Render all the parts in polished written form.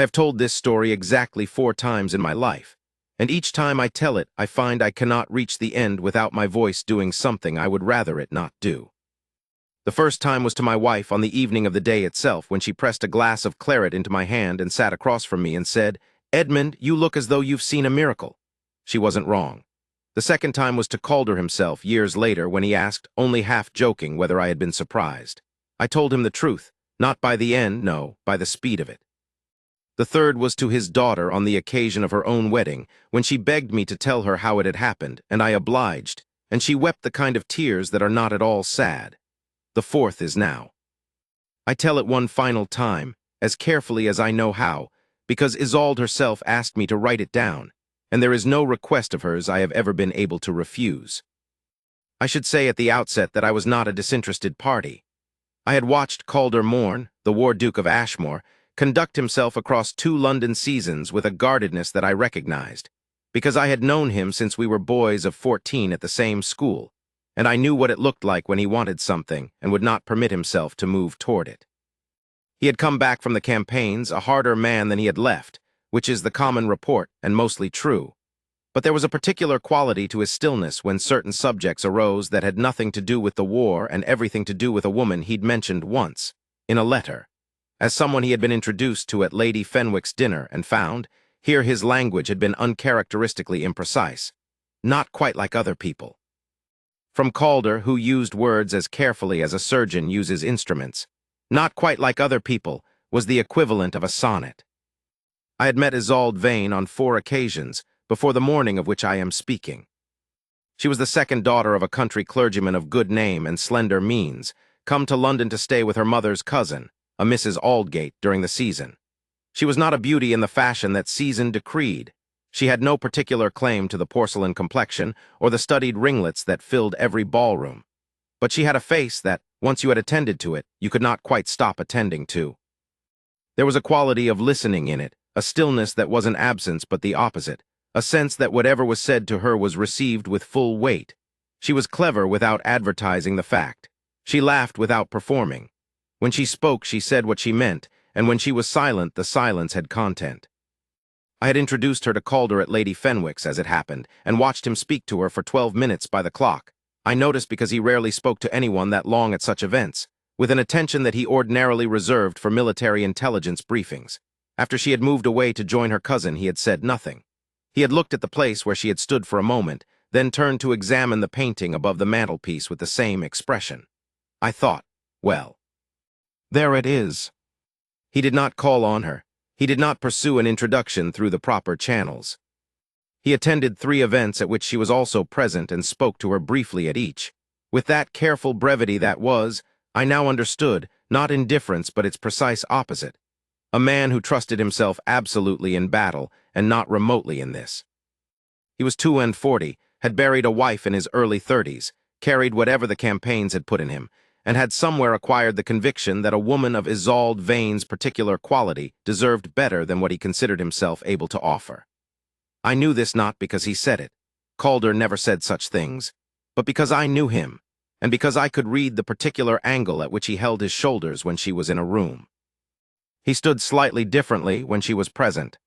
I have told this story exactly 4 times in my life, and each time I tell it, I find I cannot reach the end without my voice doing something I would rather it not do. The first time was to my wife on the evening of the day itself, when she pressed a glass of claret into my hand and sat across from me and said, "Edmund, you look as though you've seen a miracle." She wasn't wrong. The second time was to Calder himself, years later, when he asked, only half joking, whether I had been surprised. I told him the truth, not by the end, no, by the speed of it. The third was to his daughter on the occasion of her own wedding, when she begged me to tell her how it had happened, and I obliged, and she wept the kind of tears that are not at all sad. The fourth is now. I tell it one final time, as carefully as I know how, because Isolde herself asked me to write it down, and there is no request of hers I have ever been able to refuse. I should say at the outset that I was not a disinterested party. I had watched Calder Morn, the War Duke of Ashmore, conduct himself across 2 London seasons with a guardedness that I recognized, because I had known him since we were boys of 14 at the same school, and I knew what it looked like when he wanted something and would not permit himself to move toward it. He had come back from the campaigns a harder man than he had left, which is the common report and mostly true. But there was a particular quality to his stillness when certain subjects arose that had nothing to do with the war and everything to do with a woman he'd mentioned once, in a letter, as someone he had been introduced to at Lady Fenwick's dinner and found, here his language had been uncharacteristically imprecise, not quite like other people. From Calder, who used words as carefully as a surgeon uses instruments, not quite like other people, was the equivalent of a sonnet. I had met Isolde Vane on 4 occasions, before the morning of which I am speaking. She was the second daughter of a country clergyman of good name and slender means, come to London to stay with her mother's cousin, a Mrs. Aldgate, during the season. She was not a beauty in the fashion that season decreed. She had no particular claim to the porcelain complexion or the studied ringlets that filled every ballroom. But she had a face that, once you had attended to it, you could not quite stop attending to. There was a quality of listening in it, a stillness that was an absence but the opposite, a sense that whatever was said to her was received with full weight. She was clever without advertising the fact. She laughed without performing. When she spoke, she said what she meant, and when she was silent, the silence had content. I had introduced her to Calder at Lady Fenwick's, as it happened, and watched him speak to her for 12 minutes by the clock. I noticed because he rarely spoke to anyone that long at such events, with an attention that he ordinarily reserved for military intelligence briefings. After she had moved away to join her cousin, he had said nothing. He had looked at the place where she had stood for a moment, then turned to examine the painting above the mantelpiece with the same expression. I thought, well, there it is. He did not call on her. He did not pursue an introduction through the proper channels. He attended 3 events at which she was also present and spoke to her briefly at each. With that careful brevity that was, I now understood, not indifference but its precise opposite. A man who trusted himself absolutely in battle and not remotely in this. He was 42, had buried a wife in his early 30s, carried whatever the campaigns had put in him, and had somewhere acquired the conviction that a woman of Isolde Vane's particular quality deserved better than what he considered himself able to offer. I knew this not because he said it. Calder never said such things, but because I knew him, and because I could read the particular angle at which he held his shoulders when she was in a room. He stood slightly differently when she was present.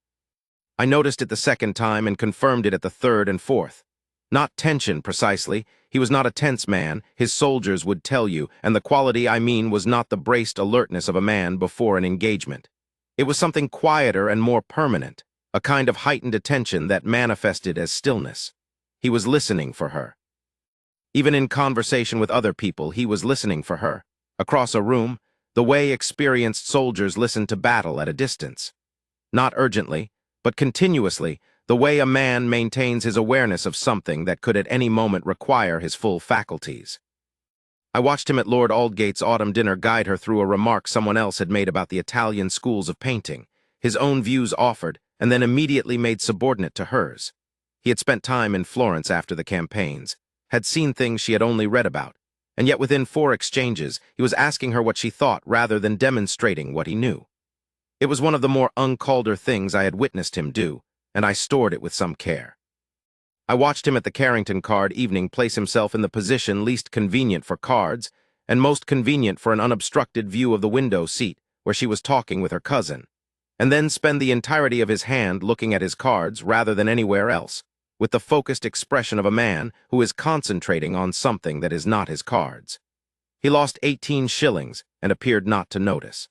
I noticed it the second time and confirmed it at the third and fourth. Not tension, precisely. He was not a tense man, his soldiers would tell you, and the quality I mean was not the braced alertness of a man before an engagement. It was something quieter and more permanent, a kind of heightened attention that manifested as stillness. He was listening for her. Even in conversation with other people, he was listening for her. Across a room, the way experienced soldiers listen to battle at a distance. Not urgently, but continuously, the way a man maintains his awareness of something that could at any moment require his full faculties. I watched him at Lord Aldgate's autumn dinner guide her through a remark someone else had made about the Italian schools of painting, his own views offered, and then immediately made subordinate to hers. He had spent time in Florence after the campaigns, had seen things she had only read about, and yet within 4 exchanges he was asking her what she thought rather than demonstrating what he knew. It was one of the more un-Calder things I had witnessed him do, and I stored it with some care. I watched him at the Carrington card evening place himself in the position least convenient for cards, and most convenient for an unobstructed view of the window seat, where she was talking with her cousin. and then spend the entirety of his hand looking at his cards rather than anywhere else, with the focused expression of a man who is concentrating on something that is not his cards. He lost 18 shillings and appeared not to notice.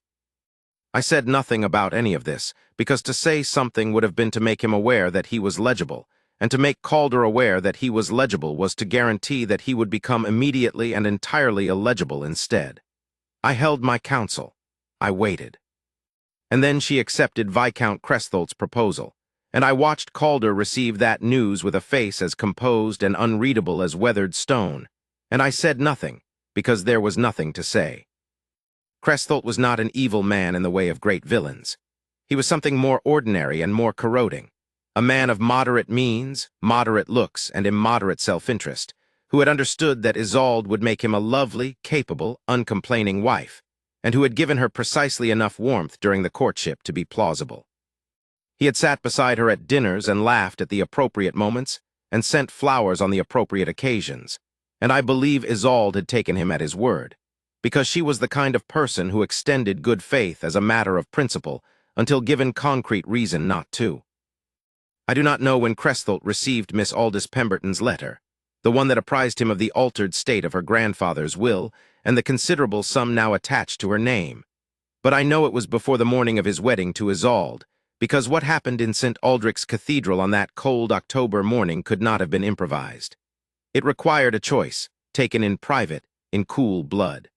I said nothing about any of this, because to say something would have been to make him aware that he was legible, and to make Calder aware that he was legible was to guarantee that he would become immediately and entirely illegible instead. I held my counsel. I waited. And then she accepted Viscount Crestholt's proposal, and I watched Calder receive that news with a face as composed and unreadable as weathered stone, and I said nothing, because there was nothing to say. Crestholt was not an evil man in the way of great villains. He was something more ordinary and more corroding, a man of moderate means, moderate looks, and immoderate self-interest, who had understood that Isolde would make him a lovely, capable, uncomplaining wife, and who had given her precisely enough warmth during the courtship to be plausible. He had sat beside her at dinners and laughed at the appropriate moments, and sent flowers on the appropriate occasions, and I believe Isolde had taken him at his word, because she was the kind of person who extended good faith as a matter of principle until given concrete reason not to. I do not know when Crestholt received Miss Aldous Pemberton's letter, the one that apprised him of the altered state of her grandfather's will and the considerable sum now attached to her name, but I know it was before the morning of his wedding to Isolde, because what happened in St. Aldrich's Cathedral on that cold October morning could not have been improvised. It required a choice, taken in private, in cool blood.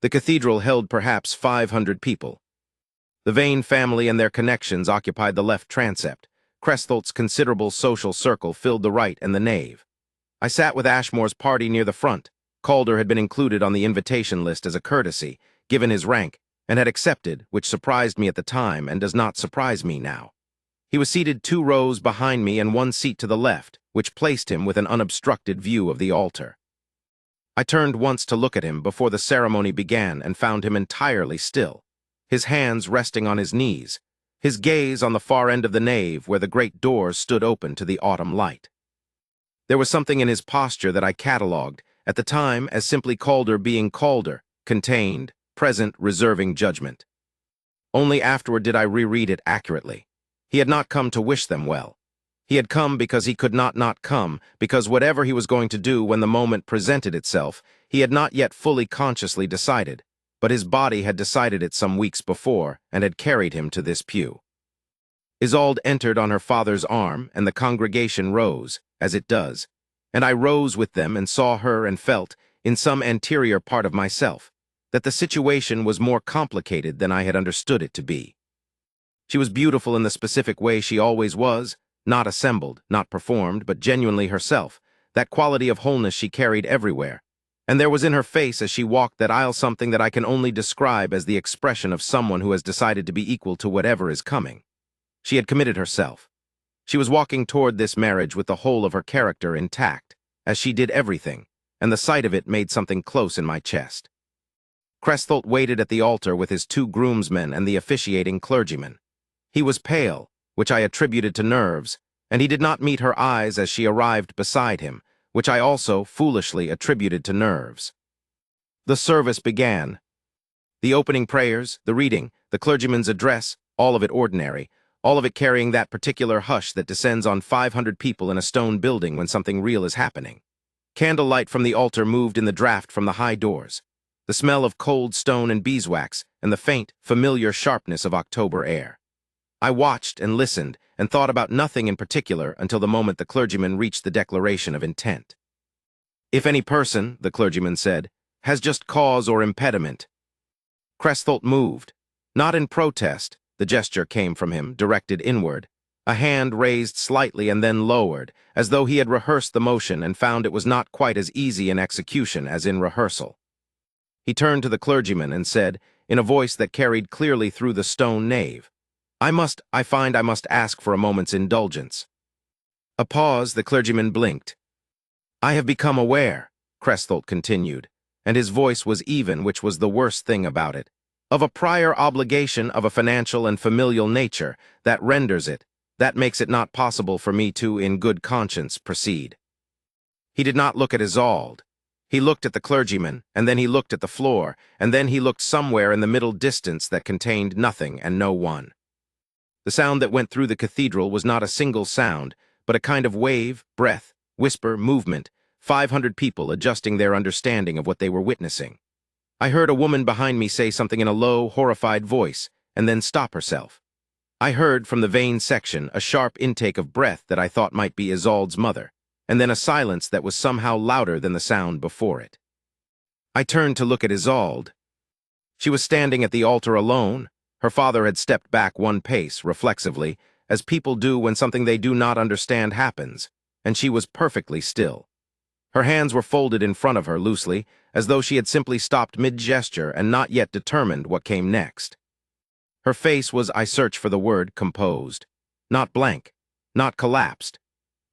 The cathedral held perhaps 500 people. The Vane family and their connections occupied the left transept. Crestholt's considerable social circle filled the right and the nave. I sat with Ashmore's party near the front. Calder had been included on the invitation list as a courtesy, given his rank, and had accepted, which surprised me at the time and does not surprise me now. He was seated 2 rows behind me and 1 seat to the left, which placed him with an unobstructed view of the altar. I turned once to look at him before the ceremony began and found him entirely still, his hands resting on his knees, his gaze on the far end of the nave where the great doors stood open to the autumn light. There was something in his posture that I catalogued, at the time as simply Calder being Calder, contained, present, reserving judgment. Only afterward did I reread it accurately. He had not come to wish them well. He had come because he could not come, because whatever he was going to do when the moment presented itself, he had not yet fully consciously decided, but his body had decided it some weeks before and had carried him to this pew. Isolde entered on her father's arm, and the congregation rose, as it does, and I rose with them and saw her and felt, in some anterior part of myself, that the situation was more complicated than I had understood it to be. She was beautiful in the specific way she always was, not assembled, not performed, but genuinely herself, that quality of wholeness she carried everywhere, and there was in her face as she walked that aisle something that I can only describe as the expression of someone who has decided to be equal to whatever is coming. She had committed herself. She was walking toward this marriage with the whole of her character intact, as she did everything, and the sight of it made something close in my chest. Crestholt waited at the altar with his 2 groomsmen and the officiating clergyman. He was pale, which I attributed to nerves, and he did not meet her eyes as she arrived beside him, which I also foolishly attributed to nerves. The service began. The opening prayers, the reading, the clergyman's address, all of it ordinary, all of it carrying that particular hush that descends on 500 people in a stone building when something real is happening. Candlelight from the altar moved in the draught from the high doors, the smell of cold stone and beeswax, and the faint, familiar sharpness of October air. I watched and listened and thought about nothing in particular until the moment the clergyman reached the declaration of intent. "If any person," the clergyman said, "has just cause or impediment." Crestholt moved. Not in protest, the gesture came from him, directed inward, a hand raised slightly and then lowered, as though he had rehearsed the motion and found it was not quite as easy in execution as in rehearsal. He turned to the clergyman and said, in a voice that carried clearly through the stone nave, I find I must ask for a moment's indulgence." A pause, the clergyman blinked. "I have become aware," Crestholt continued, and his voice was even, which was the worst thing about it, "of a prior obligation of a financial and familial nature that makes it not possible for me to, in good conscience, proceed." He did not look at Isolde. He looked at the clergyman, and then he looked at the floor, and then he looked somewhere in the middle distance that contained nothing and no one. The sound that went through the cathedral was not a single sound, but a kind of wave, breath, whisper, movement, 500 people adjusting their understanding of what they were witnessing. I heard a woman behind me say something in a low, horrified voice, and then stop herself. I heard from the vain section a sharp intake of breath that I thought might be Isolde's mother, and then a silence that was somehow louder than the sound before it. I turned to look at Isolde. She was standing at the altar alone. Her father had stepped back one pace, reflexively, as people do when something they do not understand happens, and she was perfectly still. Her hands were folded in front of her loosely, as though she had simply stopped mid-gesture and not yet determined what came next. Her face was, I search for the word, composed. Not blank, not collapsed.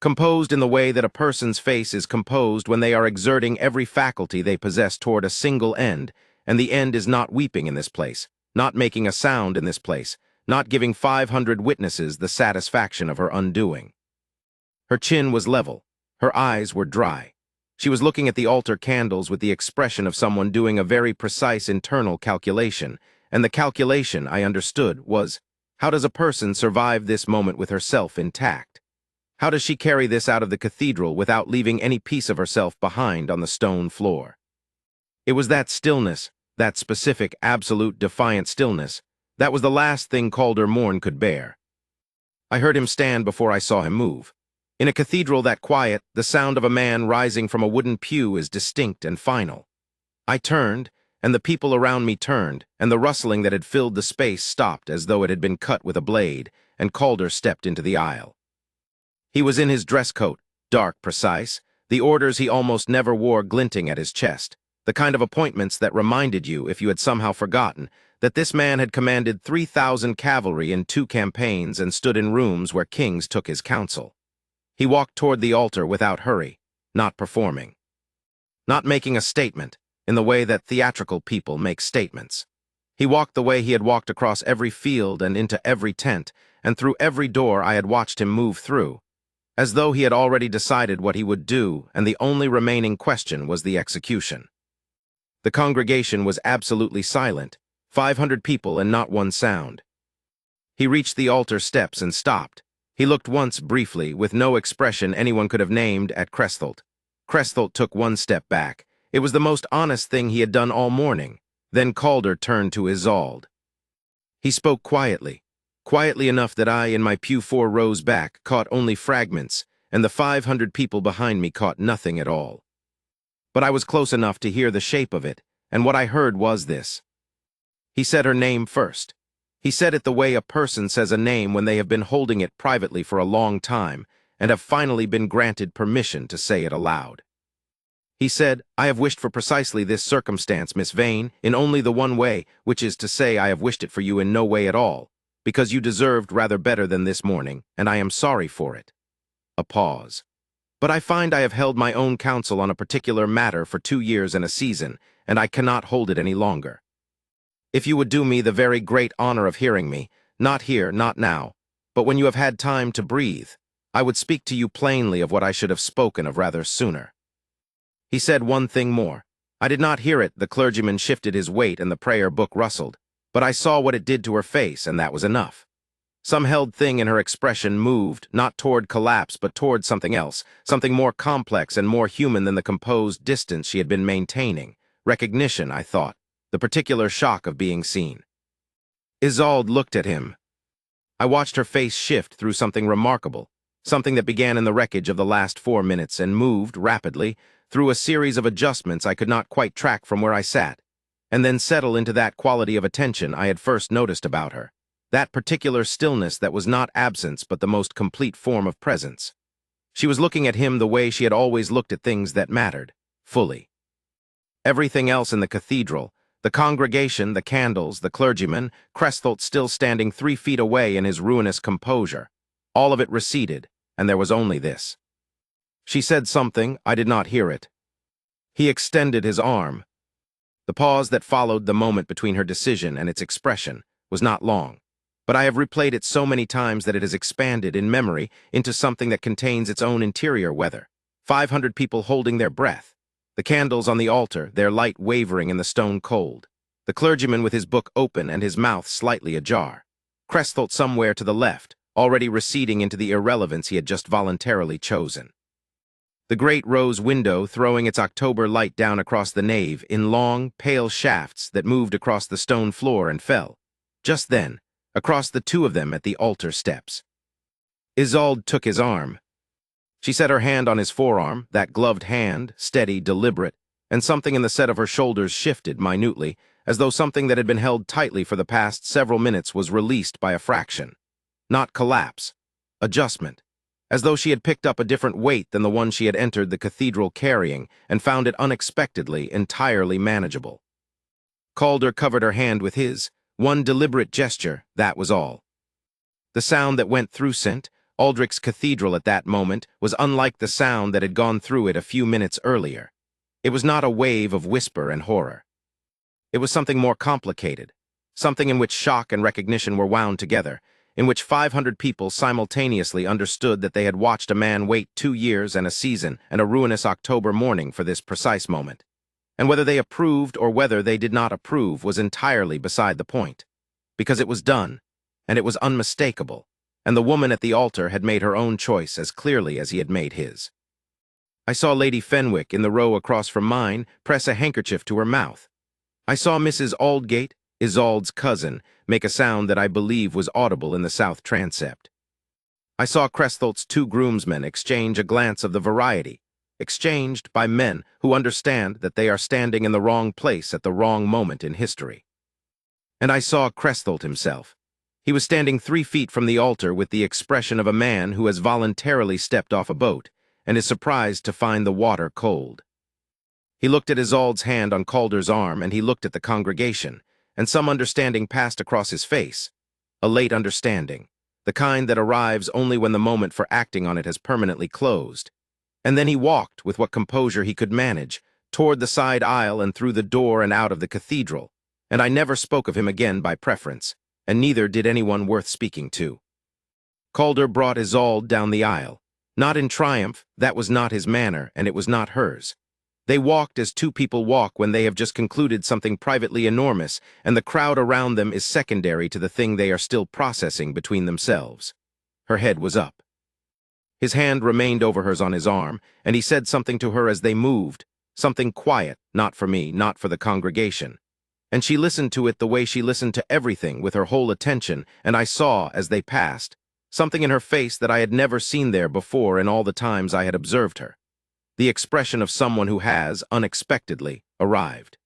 Composed in the way that a person's face is composed when they are exerting every faculty they possess toward a single end, and the end is not weeping in this place, not making a sound in this place, not giving 500 witnesses the satisfaction of her undoing. Her chin was level. Her eyes were dry. She was looking at the altar candles with the expression of someone doing a very precise internal calculation, and the calculation, I understood, was, how does a person survive this moment with herself intact? How does she carry this out of the cathedral without leaving any piece of herself behind on the stone floor? It was that stillness, that specific, absolute, defiant stillness, that was the last thing Calder Morn could bear. I heard him stand before I saw him move. In a cathedral that quiet, the sound of a man rising from a wooden pew is distinct and final. I turned, and the people around me turned, and the rustling that had filled the space stopped as though it had been cut with a blade, and Calder stepped into the aisle. He was in his dress coat, dark, precise, the orders he almost never wore glinting at his chest, the kind of appointments that reminded you, if you had somehow forgotten, that this man had commanded 3,000 cavalry in 2 campaigns and stood in rooms where kings took his counsel. He walked toward the altar without hurry, not performing. Not making a statement, in the way that theatrical people make statements. He walked the way he had walked across every field and into every tent, and through every door I had watched him move through, as though he had already decided what he would do, and the only remaining question was the execution. The congregation was absolutely silent, 500 people and not one sound. He reached the altar steps and stopped. He looked once, briefly, with no expression anyone could have named, at Cresthult. Cresthult took one step back. It was the most honest thing he had done all morning. Then Calder turned to Isolde. He spoke quietly enough that I, in my pew 4 rows back, caught only fragments, and the 500 people behind me caught nothing at all. But I was close enough to hear the shape of it, and what I heard was this. He said her name first. He said it the way a person says a name when they have been holding it privately for a long time and have finally been granted permission to say it aloud. He said, I have wished for precisely this circumstance, Miss Vane, in only the one way, which is to say I have wished it for you in no way at all, because you deserved rather better than this morning, and I am sorry for it. A pause. But I find I have held my own counsel on a particular matter for 2 years and a season, and I cannot hold it any longer. If you would do me the very great honor of hearing me, not here, not now, but when you have had time to breathe, I would speak to you plainly of what I should have spoken of rather sooner. He said one thing more. I did not hear it. The clergyman shifted his weight and the prayer book rustled, but I saw what it did to her face, and that was enough. Some held thing in her expression moved, not toward collapse, but toward something else, something more complex and more human than the composed distance she had been maintaining. Recognition, I thought, the particular shock of being seen. Isolde looked at him. I watched her face shift through something remarkable, something that began in the wreckage of the last 4 minutes and moved, rapidly, through a series of adjustments I could not quite track from where I sat, and then settle into that quality of attention I had first noticed about her, that particular stillness that was not absence but the most complete form of presence. She was looking at him the way she had always looked at things that mattered, fully. Everything else in the cathedral, the congregation, the candles, the clergyman, Cresthult still standing 3 feet away in his ruinous composure, all of it receded, and there was only this. She said something, I did not hear it. He extended his arm. The pause that followed the moment between her decision and its expression was not long, but I have replayed it so many times that it has expanded in memory into something that contains its own interior weather. 500 people holding their breath. The candles on the altar, their light wavering in the stone cold. The clergyman with his book open and his mouth slightly ajar. Crestholt somewhere to the left, already receding into the irrelevance he had just voluntarily chosen. The great rose window throwing its October light down across the nave in long, pale shafts that moved across the stone floor and fell, just then, across the two of them at the altar steps. Isolde took his arm. She set her hand on his forearm, that gloved hand, steady, deliberate, and something in the set of her shoulders shifted minutely, as though something that had been held tightly for the past several minutes was released by a fraction. Not collapse. Adjustment. As though she had picked up a different weight than the one she had entered the cathedral carrying and found it unexpectedly entirely manageable. Calder covered her hand with his. One deliberate gesture, that was all. The sound that went through St. Aldrich's Cathedral at that moment was unlike the sound that had gone through it a few minutes earlier. It was not a wave of whisper and horror. It was something more complicated, something in which shock and recognition were wound together, in which 500 people simultaneously understood that they had watched a man wait 2 years and a season and a ruinous October morning for this precise moment. And whether they approved or whether they did not approve was entirely beside the point, because it was done, and it was unmistakable, and the woman at the altar had made her own choice as clearly as he had made his. I saw Lady Fenwick in the row across from mine press a handkerchief to her mouth. I saw Mrs. Aldgate, Isolde's cousin, make a sound that I believe was audible in the south transept. I saw Crestholt's 2 groomsmen exchange a glance of the variety, exchanged by men who understand that they are standing in the wrong place at the wrong moment in history. And I saw Crestholt himself. He was standing 3 feet from the altar with the expression of a man who has voluntarily stepped off a boat and is surprised to find the water cold. He looked at Isolde's hand on Calder's arm, and he looked at the congregation, and some understanding passed across his face, a late understanding, the kind that arrives only when the moment for acting on it has permanently closed. And then he walked, with what composure he could manage, toward the side aisle and through the door and out of the cathedral, and I never spoke of him again by preference, and neither did anyone worth speaking to. Calder brought Isolde down the aisle, not in triumph, that was not his manner, and it was not hers. They walked as 2 people walk when they have just concluded something privately enormous, and the crowd around them is secondary to the thing they are still processing between themselves. Her head was up. His hand remained over hers on his arm, and he said something to her as they moved, something quiet, not for me, not for the congregation. And she listened to it the way she listened to everything, with her whole attention, and I saw, as they passed, something in her face that I had never seen there before in all the times I had observed her. The expression of someone who has, unexpectedly, arrived.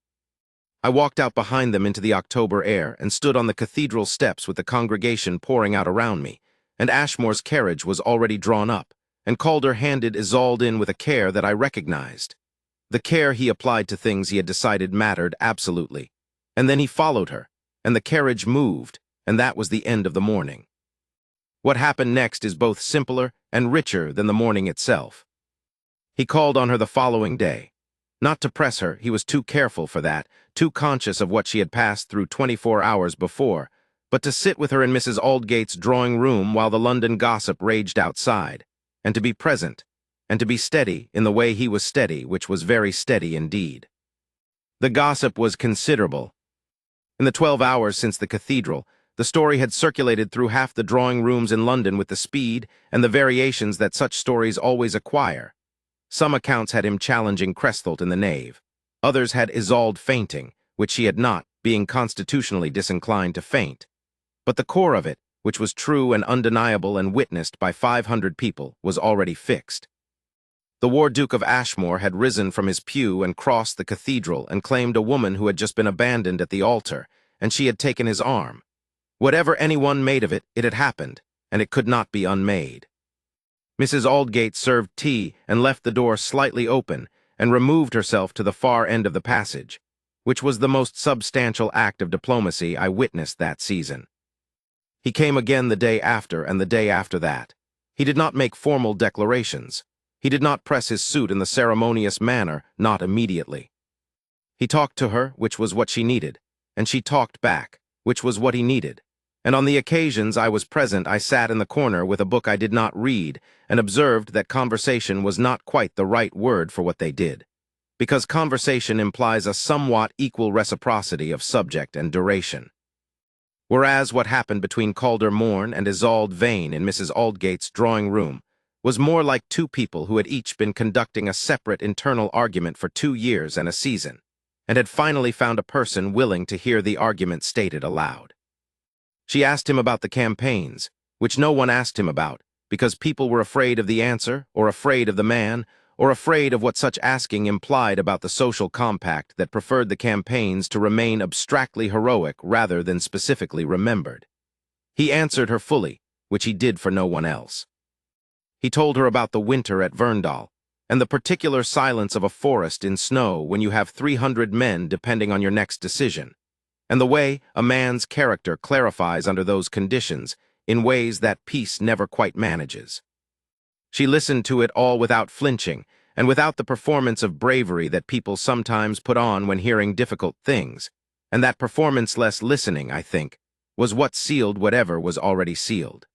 I walked out behind them into the October air and stood on the cathedral steps with the congregation pouring out around me, and Ashmore's carriage was already drawn up, and Calder handed Isolde in with a care that I recognized. The care he applied to things he had decided mattered absolutely. And then he followed her, and the carriage moved, and that was the end of the morning. What happened next is both simpler and richer than the morning itself. He called on her the following day. Not to press her, he was too careful for that, too conscious of what she had passed through 24 hours before, but to sit with her in Mrs. Aldgate's drawing room while the London gossip raged outside, and to be present, and to be steady in the way he was steady, which was very steady indeed. The gossip was considerable. In the 12 hours since the cathedral, the story had circulated through half the drawing rooms in London with the speed and the variations that such stories always acquire. Some accounts had him challenging Crestholt in the nave. Others had Isolde fainting, which she had not, being constitutionally disinclined to faint. But the core of it, which was true and undeniable and witnessed by 500 people, was already fixed. The War Duke of Ashmore had risen from his pew and crossed the cathedral and claimed a woman who had just been abandoned at the altar, and she had taken his arm. Whatever anyone made of it, it had happened, and it could not be unmade. Mrs. Aldgate served tea and left the door slightly open and removed herself to the far end of the passage, which was the most substantial act of diplomacy I witnessed that season. He came again the day after and the day after that. He did not make formal declarations. He did not press his suit in the ceremonious manner, not immediately. He talked to her, which was what she needed, and she talked back, which was what he needed. And on the occasions I was present, I sat in the corner with a book I did not read and observed that conversation was not quite the right word for what they did, because conversation implies a somewhat equal reciprocity of subject and duration. Whereas what happened between Calder Morn and Isolde Vane in Mrs. Aldgate's drawing room was more like two people who had each been conducting a separate internal argument for 2 years and a season, and had finally found a person willing to hear the argument stated aloud. She asked him about the campaigns, which no one asked him about, because people were afraid of the answer, or afraid of the man, or afraid of what such asking implied about the social compact that preferred the campaigns to remain abstractly heroic rather than specifically remembered. He answered her fully, which he did for no one else. He told her about the winter at Verndal, and the particular silence of a forest in snow when you have 300 men depending on your next decision, and the way a man's character clarifies under those conditions in ways that peace never quite manages. She listened to it all without flinching, and without the performance of bravery that people sometimes put on when hearing difficult things, and that performance-less listening, I think, was what sealed whatever was already sealed.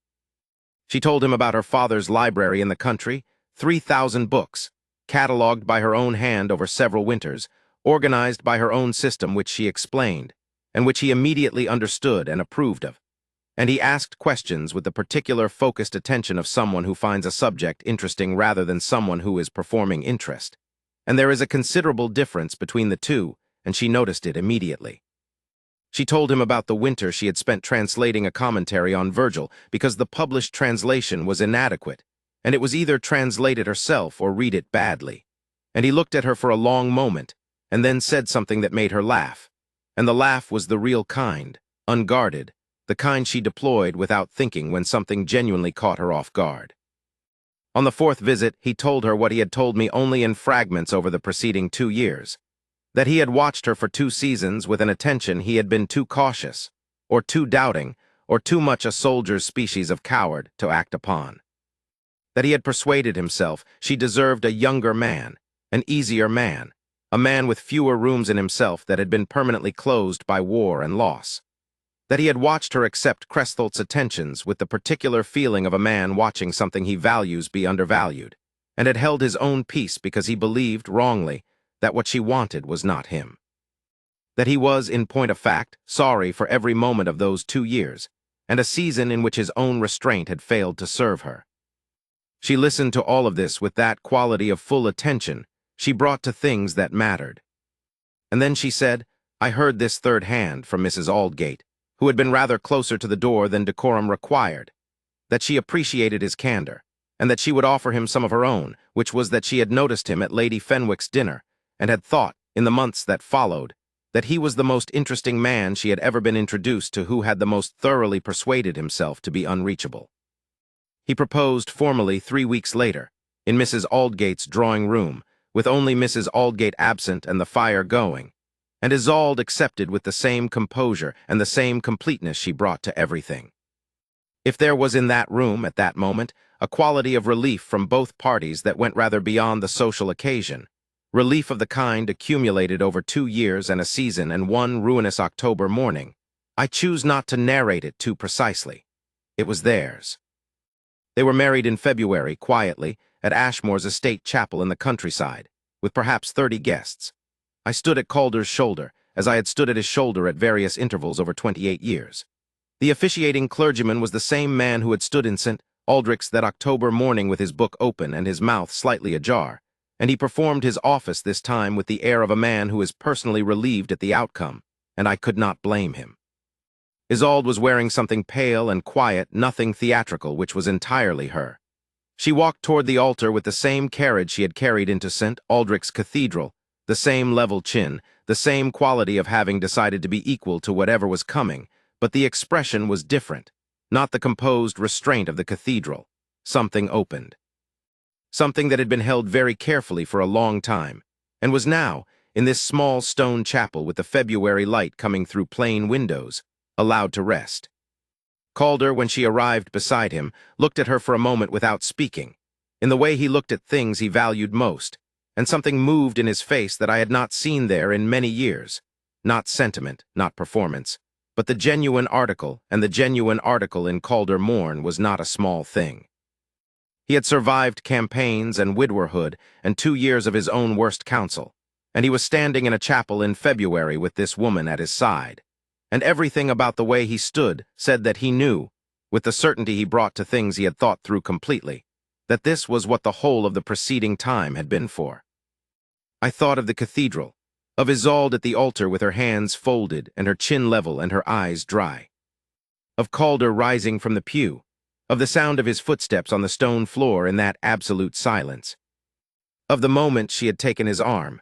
She told him about her father's library in the country, 3,000 books, catalogued by her own hand over several winters, organized by her own system which she explained, and which he immediately understood and approved of. And he asked questions with the particular focused attention of someone who finds a subject interesting rather than someone who is performing interest. And there is a considerable difference between the two, and she noticed it immediately. She told him about the winter she had spent translating a commentary on Virgil because the published translation was inadequate, and it was either translate it herself or read it badly. And he looked at her for a long moment, and then said something that made her laugh. And the laugh was the real kind, unguarded, the kind she deployed without thinking when something genuinely caught her off guard. On the 4th visit, he told her what he had told me only in fragments over the preceding 2 years, that he had watched her for 2 seasons with an attention he had been too cautious, or too doubting, or too much a soldier's species of coward to act upon. That he had persuaded himself she deserved a younger man, an easier man, a man with fewer rooms in himself that had been permanently closed by war and loss. That he had watched her accept Crestholt's attentions with the particular feeling of a man watching something he values be undervalued, and had held his own peace because he believed, wrongly, that what she wanted was not him. That he was, in point of fact, sorry for every moment of those 2 years, and a season in which his own restraint had failed to serve her. She listened to all of this with that quality of full attention she brought to things that mattered. And then she said, I heard this third hand from Mrs. Aldgate, who had been rather closer to the door than decorum required, that she appreciated his candor, and that she would offer him some of her own, which was that she had noticed him at Lady Fenwick's dinner, and had thought, in the months that followed, that he was the most interesting man she had ever been introduced to who had the most thoroughly persuaded himself to be unreachable. He proposed formally 3 weeks later, in Mrs. Aldgate's drawing room, with only Mrs. Aldgate absent and the fire going, and Isolde accepted with the same composure and the same completeness she brought to everything. If there was in that room, at that moment, a quality of relief from both parties that went rather beyond the social occasion, relief of the kind accumulated over 2 years and a season and one ruinous October morning, I choose not to narrate it too precisely. It was theirs. They were married in February, quietly, at Ashmore's estate chapel in the countryside, with perhaps 30 guests. I stood at Calder's shoulder, as I had stood at his shoulder at various intervals over 28 years. The officiating clergyman was the same man who had stood in St. Aldrich's that October morning with his book open and his mouth slightly ajar, and he performed his office this time with the air of a man who is personally relieved at the outcome, and I could not blame him. Isolde was wearing something pale and quiet, nothing theatrical, which was entirely her. She walked toward the altar with the same carriage she had carried into St. Aldrich's Cathedral, the same level chin, the same quality of having decided to be equal to whatever was coming, but the expression was different, not the composed restraint of the cathedral. Something opened. Something that had been held very carefully for a long time, and was now, in this small stone chapel with the February light coming through plain windows, allowed to rest. Calder, when she arrived beside him, looked at her for a moment without speaking, in the way he looked at things he valued most, and something moved in his face that I had not seen there in many years. Not sentiment, not performance, but the genuine article, and the genuine article in Calder Morn was not a small thing. He had survived campaigns and widowerhood and 2 years of his own worst counsel, and he was standing in a chapel in February with this woman at his side, and everything about the way he stood said that he knew, with the certainty he brought to things he had thought through completely, that this was what the whole of the preceding time had been for. I thought of the cathedral, of Isolde at the altar with her hands folded and her chin level and her eyes dry, of Calder rising from the pew, of the sound of his footsteps on the stone floor in that absolute silence, of the moment she had taken his arm.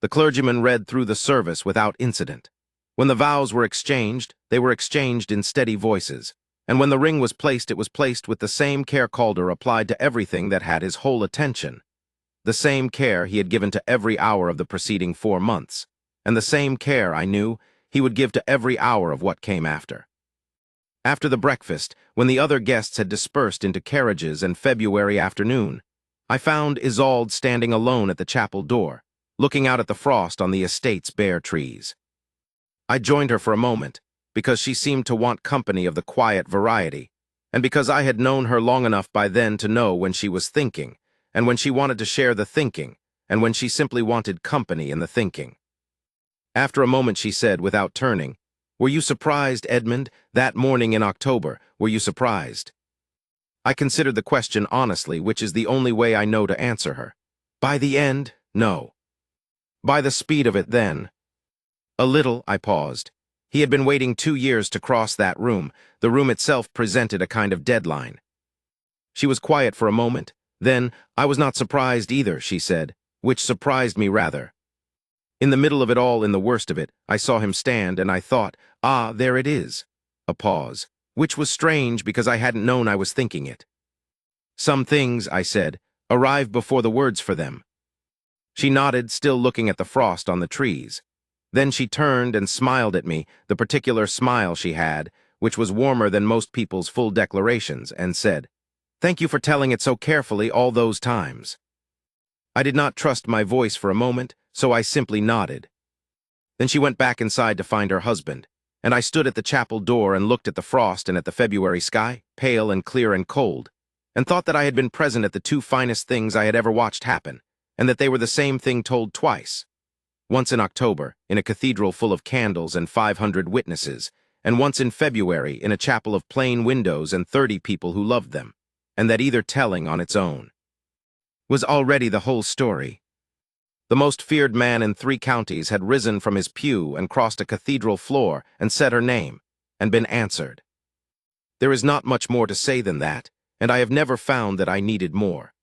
The clergyman read through the service without incident. When the vows were exchanged, they were exchanged in steady voices, and when the ring was placed, it was placed with the same care Calder applied to everything that had his whole attention, the same care he had given to every hour of the preceding 4 months, and the same care, I knew, he would give to every hour of what came after. After the breakfast, when the other guests had dispersed into carriages and February afternoon, I found Isolde standing alone at the chapel door, looking out at the frost on the estate's bare trees. I joined her for a moment, because she seemed to want company of the quiet variety, and because I had known her long enough by then to know when she was thinking, and when she wanted to share the thinking, and when she simply wanted company in the thinking. After a moment she said, without turning, "Were you surprised, Edmund, that morning in October? Were you surprised?" I considered the question honestly, which is the only way I know to answer her. By the end, no. By the speed of it, then. A little, I paused. He had been waiting 2 years to cross that room. The room itself presented a kind of deadline. She was quiet for a moment. Then, "I was not surprised either," she said, which surprised me rather. In the middle of it all, in the worst of it, I saw him stand, and I thought, "Ah, there it is." A pause, which was strange because I hadn't known I was thinking it. "Some things," I said, "arrive before the words for them." She nodded, still looking at the frost on the trees. Then she turned and smiled at me, the particular smile she had, which was warmer than most people's full declarations, and said, "Thank you for telling it so carefully all those times." I did not trust my voice for a moment, so I simply nodded. Then she went back inside to find her husband, and I stood at the chapel door and looked at the frost and at the February sky, pale and clear and cold, and thought that I had been present at the 2 finest things I had ever watched happen, and that they were the same thing told twice. Once in October, in a cathedral full of candles and 500 witnesses, and once in February, in a chapel of plain windows and 30 people who loved them, and that either telling on its own was already the whole story. The most feared man in 3 counties had risen from his pew and crossed a cathedral floor and said her name, and been answered. There is not much more to say than that, and I have never found that I needed more.